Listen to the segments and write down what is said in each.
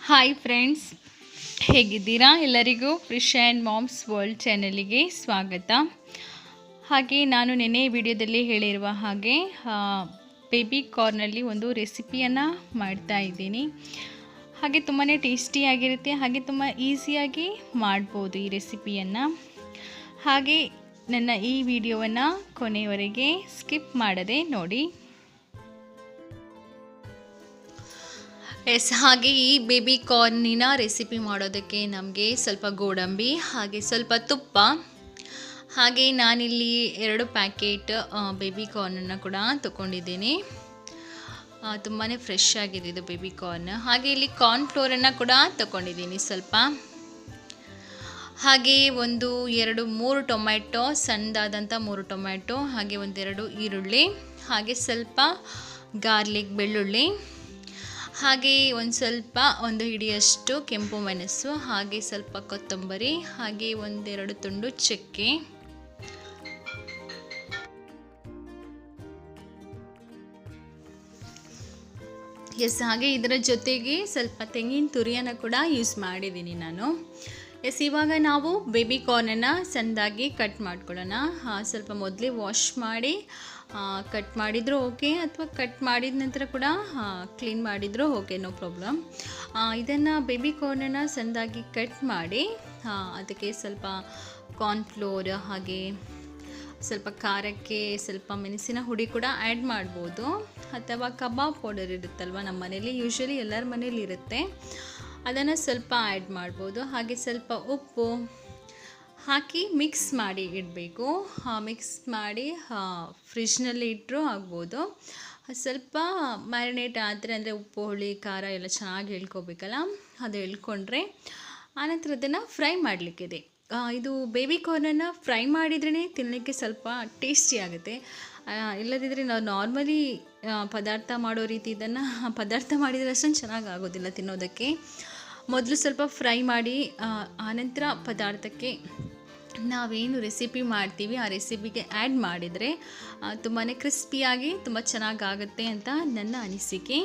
Hi friends, ಹೇಗಿದ್ದೀರಾ? ಎಲ್ಲರಿಗೂ fish and moms world ಚಾನಲಿಗೆ ಸ್ವಾಗತ. ಹಾಗೆ ನಾನು ನೆನ್ನೆ ವಿಡಿಯೋದಲ್ಲಿ ಹೇಳಿರುವ ಹಾಗೆ ಬೇಬಿ ಕಾರ್ನಲ್ಲಿ ಒಂದು ರೆಸಿಪಿಯನ್ನು ಮಾಡ್ತಾ ಇದ್ದೀನಿ. ಹಾಗೆ ತುಂಬಾ ಟೇಸ್ಟಿಯಾಗಿರುತ್ತೆ, ಹಾಗೆ ತುಂಬ ಈಸಿಯಾಗಿ ಮಾಡ್ಬೋದು ಈ ರೆಸಿಪಿಯನ್ನು. ಹಾಗೆ ನನ್ನ ಈ ವಿಡಿಯೋವನ್ನು ಕೊನೆಯವರೆಗೆ ಸ್ಕಿಪ್ ಮಾಡದೆ ನೋಡಿ. ಹಾಗೆ ಈ ಬೇಬಿ ಕಾರ್ನಿನ ರೆಸಿಪಿ ಮಾಡೋದಕ್ಕೆ ನಮಗೆ ಸ್ವಲ್ಪ ಗೋಡಂಬಿ, ಹಾಗೆ ಸ್ವಲ್ಪ ತುಪ್ಪ, ಹಾಗೆ ನಾನಿಲ್ಲಿ 2 ಪ್ಯಾಕೆಟ್ ಬೇಬಿ ಕಾರ್ನನ್ನು ಕೂಡ ತೊಗೊಂಡಿದ್ದೀನಿ. ತುಂಬಾ ಫ್ರೆಶ್ ಆಗಿದೆ ಇದು ಬೇಬಿ ಕಾರ್ನ್. ಹಾಗೆ ಇಲ್ಲಿ ಕಾರ್ನ್ ಫ್ಲೋರನ್ನು ಕೂಡ ತೊಗೊಂಡಿದ್ದೀನಿ ಸ್ವಲ್ಪ. ಹಾಗೆ 1-2-3 ಟೊಮ್ಯಾಟೊ, ಸಣ್ಣದಾದಂಥ 3 ಟೊಮ್ಯಾಟೊ, ಹಾಗೆ 1-2 ಈರುಳ್ಳಿ, ಹಾಗೆ ಸ್ವಲ್ಪ ಗಾರ್ಲಿಕ್ ಬೆಳ್ಳುಳ್ಳಿ, ಹಾಗೆ ಒಂದು ಹಿಡಿಯಷ್ಟು ಕೆಂಪು ಮೆಣಸು, ಹಾಗೆ ಸ್ವಲ್ಪ ಕೊತ್ತಂಬರಿ, ಹಾಗೆ 1-2 ತುಂಡು ಚಕ್ಕೆ, ಹಾಗೆ ಇದರ ಜೊತೆಗೆ ಸ್ವಲ್ಪ ತೆಂಗಿನ ತುರಿಯನ್ನು ಕೂಡ ಯೂಸ್ ಮಾಡಿದ್ದೀನಿ ನಾನು. ಇವಾಗ ನಾವು ಬೇಬಿ ಕಾರ್ನನ್ನು ಸಣ್ಣದಾಗಿ ಕಟ್ ಮಾಡ್ಕೊಳ್ಳೋಣ. ಸ್ವಲ್ಪ ಮೊದಲೇ ವಾಶ್ ಮಾಡಿ ಕಟ್ ಮಾಡಿದರೂ ಓಕೆ, ಅಥವಾ ಕಟ್ ಮಾಡಿದ ನಂತರ ಕೂಡ ಕ್ಲೀನ್ ಮಾಡಿದರೂ ಓಕೆ, ನೋ ಪ್ರಾಬ್ಲಮ್. ಇದನ್ನು ಬೇಬಿ ಕಾರ್ನನ್ನು ಸಣ್ಣದಾಗಿ ಕಟ್ ಮಾಡಿ ಅದಕ್ಕೆ ಸ್ವಲ್ಪ ಕಾರ್ನ್ಫ್ಲೋರ್, ಹಾಗೆ ಸ್ವಲ್ಪ ಖಾರಕ್ಕೆ ಸ್ವಲ್ಪ ಮೆಣಸಿನ ಹುಡಿ ಕೂಡ ಆ್ಯಡ್ ಮಾಡ್ಬೋದು, ಅಥವಾ ಕಬಾಬ್ ಪೌಡರ್ ಇರುತ್ತಲ್ವ, ನಮ್ಮ ಮನೇಲಿ ಯೂಶ್ವಲಿ ಎಲ್ಲರ ಮನೇಲಿ ಇರುತ್ತೆ, ಅದನ್ನು ಸ್ವಲ್ಪ ಆ್ಯಡ್ ಮಾಡ್ಬೋದು. ಹಾಗೆ ಸ್ವಲ್ಪ ಉಪ್ಪು ಹಾಕಿ ಮಿಕ್ಸ್ ಮಾಡಿ ಇಡಬೇಕು. ಮಿಕ್ಸ್ ಮಾಡಿ ಫ್ರಿಜ್ನಲ್ಲಿ ಇಟ್ಟರೂ ಆಗ್ಬೋದು. ಸ್ವಲ್ಪ ಮ್ಯಾರಿನೇಟ್ ಆದರೆ, ಅಂದರೆ ಉಪ್ಪು ಹುಳಿ ಖಾರ ಎಲ್ಲ ಚೆನ್ನಾಗಿ ಎಳ್ಕೊಬೇಕಲ್ಲ, ಅದು ಎಳ್ಕೊಂಡ್ರೆ ಆನಂತರ ಅದನ್ನು ಫ್ರೈ ಮಾಡಲಿಕ್ಕಿದೆ. ಇದು ಬೇಬಿ ಕಾರ್ನನ್ನು ಫ್ರೈ ಮಾಡಿದ್ರೇ ತಿನ್ನಲಿಕ್ಕೆ ಸ್ವಲ್ಪ ಟೇಸ್ಟಿ ಆಗುತ್ತೆ. ಇಲ್ಲದಿದ್ದರೆ ನಾವು ನಾರ್ಮಲಿ ಪದಾರ್ಥ ಮಾಡೋ ರೀತಿ ಇದನ್ನು ಪದಾರ್ಥ ಮಾಡಿದರೆ ಅಷ್ಟೊಂದು ಚೆನ್ನಾಗಿ ಆಗೋದಿಲ್ಲ ತಿನ್ನೋದಕ್ಕೆ. ಮೊದಲು ಸ್ವಲ್ಪ ಫ್ರೈ ಮಾಡಿ ಆನಂತರ ಪದಾರ್ಥಕ್ಕೆ ನಾವೇನು ರೆಸಿಪಿ ಮಾಡ್ತೀವಿ ಆ ರೆಸಿಪಿಗೆ ಆ್ಯಡ್ ಮಾಡಿದರೆ ತುಂಬಾ ಕ್ರಿಸ್ಪಿಯಾಗಿ ತುಂಬ ಚೆನ್ನಾಗಾಗುತ್ತೆ ಅಂತ ನನ್ನ ಅನಿಸಿಕೆ.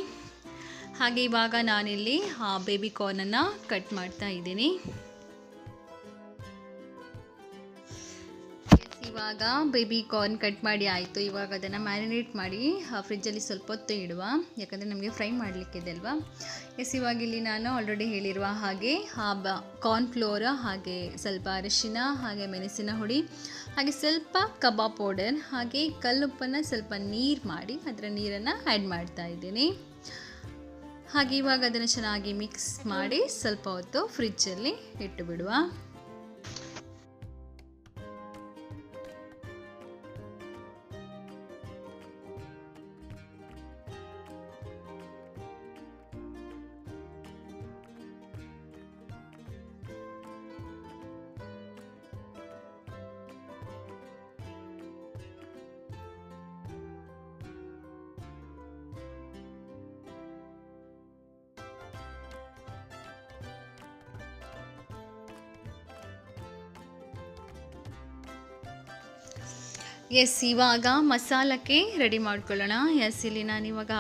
ಹಾಗೆ ಇವಾಗ ನಾನಿಲ್ಲಿ ಬೇಬಿ ಕಾರ್ನನ್ನು ಕಟ್ ಮಾಡ್ತಾ ಇದ್ದೀನಿ. ಇವಾಗ ಬೇಬಿ ಕಾರ್ನ್ ಕಟ್ ಮಾಡಿ ಆಯಿತು. ಇವಾಗ ಅದನ್ನು ಮ್ಯಾರಿನೇಟ್ ಮಾಡಿ ಫ್ರಿಜ್ಜಲ್ಲಿ ಸ್ವಲ್ಪ ಹೊತ್ತು ಇಡುವ, ಯಾಕಂದರೆ ನಮಗೆ ಫ್ರೈ ಮಾಡಲಿಕ್ಕಿದೆ ಅಲ್ವಾ. ಇವಾಗ ಇಲ್ಲಿ ನಾನು ಆಲ್ರೆಡಿ ಹೇಳಿರುವ ಹಾಗೆ ಕಾರ್ನ್ ಫ್ಲೋರ್, ಹಾಗೆ ಸ್ವಲ್ಪ ಅರಿಶಿನ, ಹಾಗೆ ಮೆಣಸಿನ ಹುಡಿ, ಹಾಗೆ ಸ್ವಲ್ಪ ಕಬಾಬ್ ಪೌಡರ್, ಹಾಗೆ ಕಲ್ಲುಪ್ಪನ್ನು ಸ್ವಲ್ಪ ನೀರು ಮಾಡಿ ಅದರ ನೀರನ್ನು ಆ್ಯಡ್ ಮಾಡ್ತಾ ಇದ್ದೀನಿ. ಹಾಗೆ ಇವಾಗ ಅದನ್ನು ಚೆನ್ನಾಗಿ ಮಿಕ್ಸ್ ಮಾಡಿ ಸ್ವಲ್ಪ ಹೊತ್ತು ಫ್ರಿಜ್ಜಲ್ಲಿ ಇಟ್ಟು ಬಿಡುವ. ಇವಾಗ ಮಸಾಲಕ್ಕೆ ರೆಡಿ ಮಾಡ್ಕೊಳ್ಳೋಣ. ಇಲ್ಲಿ ನಾನು ಇವಾಗ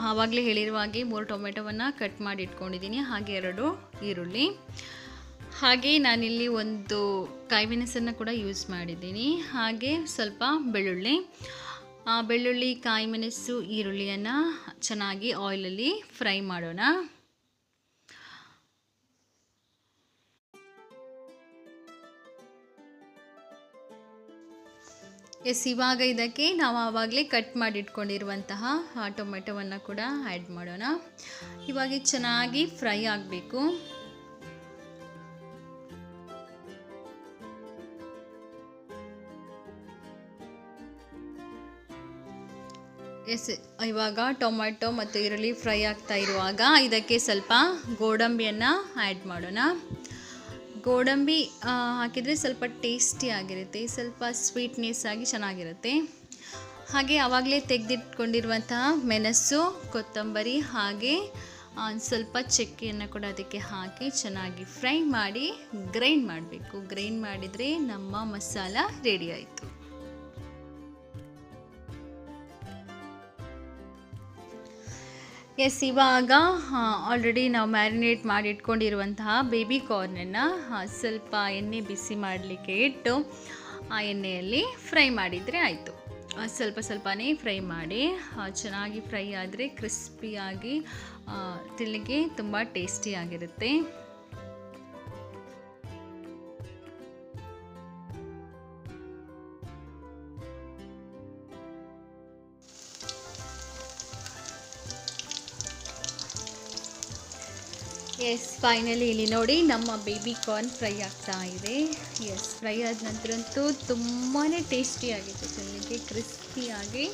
ಆವಾಗಲೇ ಹೇಳಿರುವ ಹಾಗೆ 3 ಟೊಮೆಟೊವನ್ನು ಕಟ್ ಮಾಡಿ ಇಟ್ಕೊಂಡಿದ್ದೀನಿ, ಹಾಗೆ 2 ಈರುಳ್ಳಿ, ಹಾಗೆ ನಾನಿಲ್ಲಿ 1 ಕಾಯಿ ಮೆಣಸನ್ನು ಕೂಡ ಯೂಸ್ ಮಾಡಿದ್ದೀನಿ, ಹಾಗೆ ಸ್ವಲ್ಪ ಬೆಳ್ಳುಳ್ಳಿ, ಕಾಯಿ ಮೆಣಸು, ಈರುಳ್ಳಿಯನ್ನು ಚೆನ್ನಾಗಿ ಆಯಿಲಲ್ಲಿ ಫ್ರೈ ಮಾಡೋಣ. ಇವಾಗ ಇದಕ್ಕೆ ನಾವು ಆವಾಗಲೇ ಕಟ್ ಮಾಡಿ ಇಟ್ಕೊಂಡಿರುವಂತಹ ಟೊಮೆಟೊವನ್ನು ಕೂಡ ಆ್ಯಡ್ ಮಾಡೋಣ. ಇವಾಗ ಚೆನ್ನಾಗಿ ಫ್ರೈ ಆಗಬೇಕು. ಇವಾಗ ಟೊಮೆಟೊ ಮತ್ತು ಈರುಳ್ಳಿ ಫ್ರೈ ಆಗ್ತಾ ಇರುವಾಗ ಇದಕ್ಕೆ ಸ್ವಲ್ಪ ಗೋಡಂಬಿಯನ್ನು ಆ್ಯಡ್ ಮಾಡೋಣ. ಗೋಡಂಬಿ ಹಾಕಿದರೆ ಸ್ವಲ್ಪ ಟೇಸ್ಟಿ ಆಗಿರುತ್ತೆ, ಸ್ವಲ್ಪ ಸ್ವೀಟ್ನೆಸ್ ಆಗಿ ಚೆನ್ನಾಗಿರುತ್ತೆ. ಹಾಗೆ ಆವಾಗಲೇ ತೆಗೆದಿಟ್ಕೊಂಡಿರುವಂತಹ ಮೆಣಸು, ಕೊತ್ತಂಬರಿ, ಹಾಗೆ ಸ್ವಲ್ಪ ಚಕ್ಕೆಯನ್ನು ಕೂಡ ಅದಕ್ಕೆ ಹಾಕಿ ಚೆನ್ನಾಗಿ ಫ್ರೈ ಮಾಡಿ ಗ್ರೈಂಡ್ ಮಾಡಬೇಕು. ಗ್ರೈಂಡ್ ಮಾಡಿದರೆ ನಮ್ಮ ಮಸಾಲ ರೆಡಿ ಆಯಿತು. ಎಸ್, ಇವಾಗ ಆಲ್ರೆಡಿ ನಾವು ಮ್ಯಾರಿನೇಟ್ ಮಾಡಿ ಇಟ್ಕೊಂಡಿರುವಂತಹ ಬೇಬಿ ಕಾರ್ನನ್ನು ಸ್ವಲ್ಪ ಎಣ್ಣೆ ಬಿಸಿ ಮಾಡಲಿಕ್ಕೆ ಇಟ್ಟು ಆ ಎಣ್ಣೆಯಲ್ಲಿ ಫ್ರೈ ಮಾಡಿದರೆ ಆಯಿತು. ಸ್ವಲ್ಪ ಸ್ವಲ್ಪನೇ ಫ್ರೈ ಮಾಡಿ, ಚೆನ್ನಾಗಿ ಫ್ರೈ ಆದರೆ ಕ್ರಿಸ್ಪಿಯಾಗಿ ತಿನ್ನಲಿಕ್ಕೆ ತುಂಬ ಟೇಸ್ಟಿಯಾಗಿರುತ್ತೆ. ಎಸ್, ಫೈನಲಿ ಇಲ್ಲಿ ನೋಡಿ ನಮ್ಮ ಬೇಬಿ ಕಾರ್ನ್ ಫ್ರೈ ಆಗ್ತಾ ಇದೆ. ಎಸ್, ಫ್ರೈ ಆದ ನಂತರ ಅಂತೂ ತುಂಬಾ ಟೇಸ್ಟಿಯಾಗಿತ್ತು, ತಿನ್ನಲಿಕ್ಕೆ ಕ್ರಿಸ್ಪಿಯಾಗಿ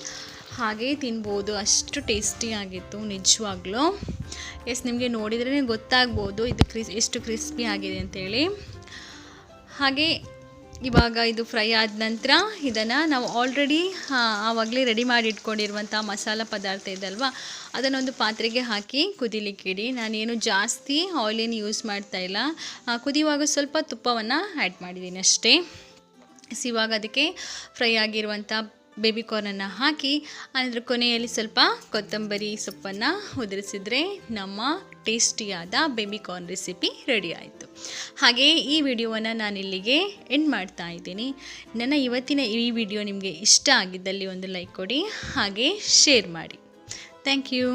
ಹಾಗೇ ತಿನ್ಬೋದು, ಅಷ್ಟು ಟೇಸ್ಟಿಯಾಗಿತ್ತು ನಿಜವಾಗ್ಲೂ. ಎಸ್, ನಿಮಗೆ ನೋಡಿದ್ರೇ ಗೊತ್ತಾಗ್ಬೋದು ಇದು ಎಷ್ಟು ಕ್ರಿಸ್ಪಿ ಆಗಿದೆ ಅಂತೇಳಿ. ಹಾಗೆ ಇವಾಗ ಇದು ಫ್ರೈ ಆದ ನಂತರ ಇದನ್ನು ನಾವು ಆಲ್ರೆಡಿ ಆವಾಗಲೇ ರೆಡಿ ಮಾಡಿ ಇಟ್ಕೊಂಡಿರುವಂಥ ಮಸಾಲ ಪದಾರ್ಥ ಇದಲ್ವ, ಅದನ್ನೊಂದು ಪಾತ್ರೆಗೆ ಹಾಕಿ ಕುದಿಲಿಕ್ಕಿಡಿ. ನಾನೇನು ಜಾಸ್ತಿ ಆಯಿಲೇನು ಯೂಸ್ ಮಾಡ್ತಾಯಿಲ್ಲ, ಕುದಿಯುವಾಗ ಸ್ವಲ್ಪ ತುಪ್ಪವನ್ನು ಆ್ಯಡ್ ಮಾಡಿದ್ದೀನಿ ಅಷ್ಟೇ. ಇವಾಗ ಅದಕ್ಕೆ ಫ್ರೈ ಆಗಿರುವಂಥ ಬೇಬಿ ಕಾರ್ನನ್ನು ಹಾಕಿ ಅದರ ಕೊನೆಯಲ್ಲಿ ಸ್ವಲ್ಪ ಕೊತ್ತಂಬರಿ ಸೊಪ್ಪನ್ನು ಉದುರಿಸಿದ್ರೆ ನಮ್ಮ ಟೇಸ್ಟಿಯಾದ ಬೇಬಿ ಕಾರ್ನ್ ರೆಸಿಪಿ ರೆಡಿ ಆಯಿತು. ಹಾಗೆ ಈ ವಿಡಿಯೋವನ್ನು ನಾನು ಇಲ್ಲಿಗೆ ಎಂಡ್ ಮಾಡ್ತಾ ಇದ್ದೀನಿ. ನನ್ನ ಇವತ್ತಿನ ಈ ವಿಡಿಯೋ ನಿಮಗೆ ಇಷ್ಟ ಆಗಿದ್ದಲ್ಲಿ ಒಂದು ಲೈಕ್ ಕೊಡಿ, ಹಾಗೆ ಶೇರ್ ಮಾಡಿ. Thank you.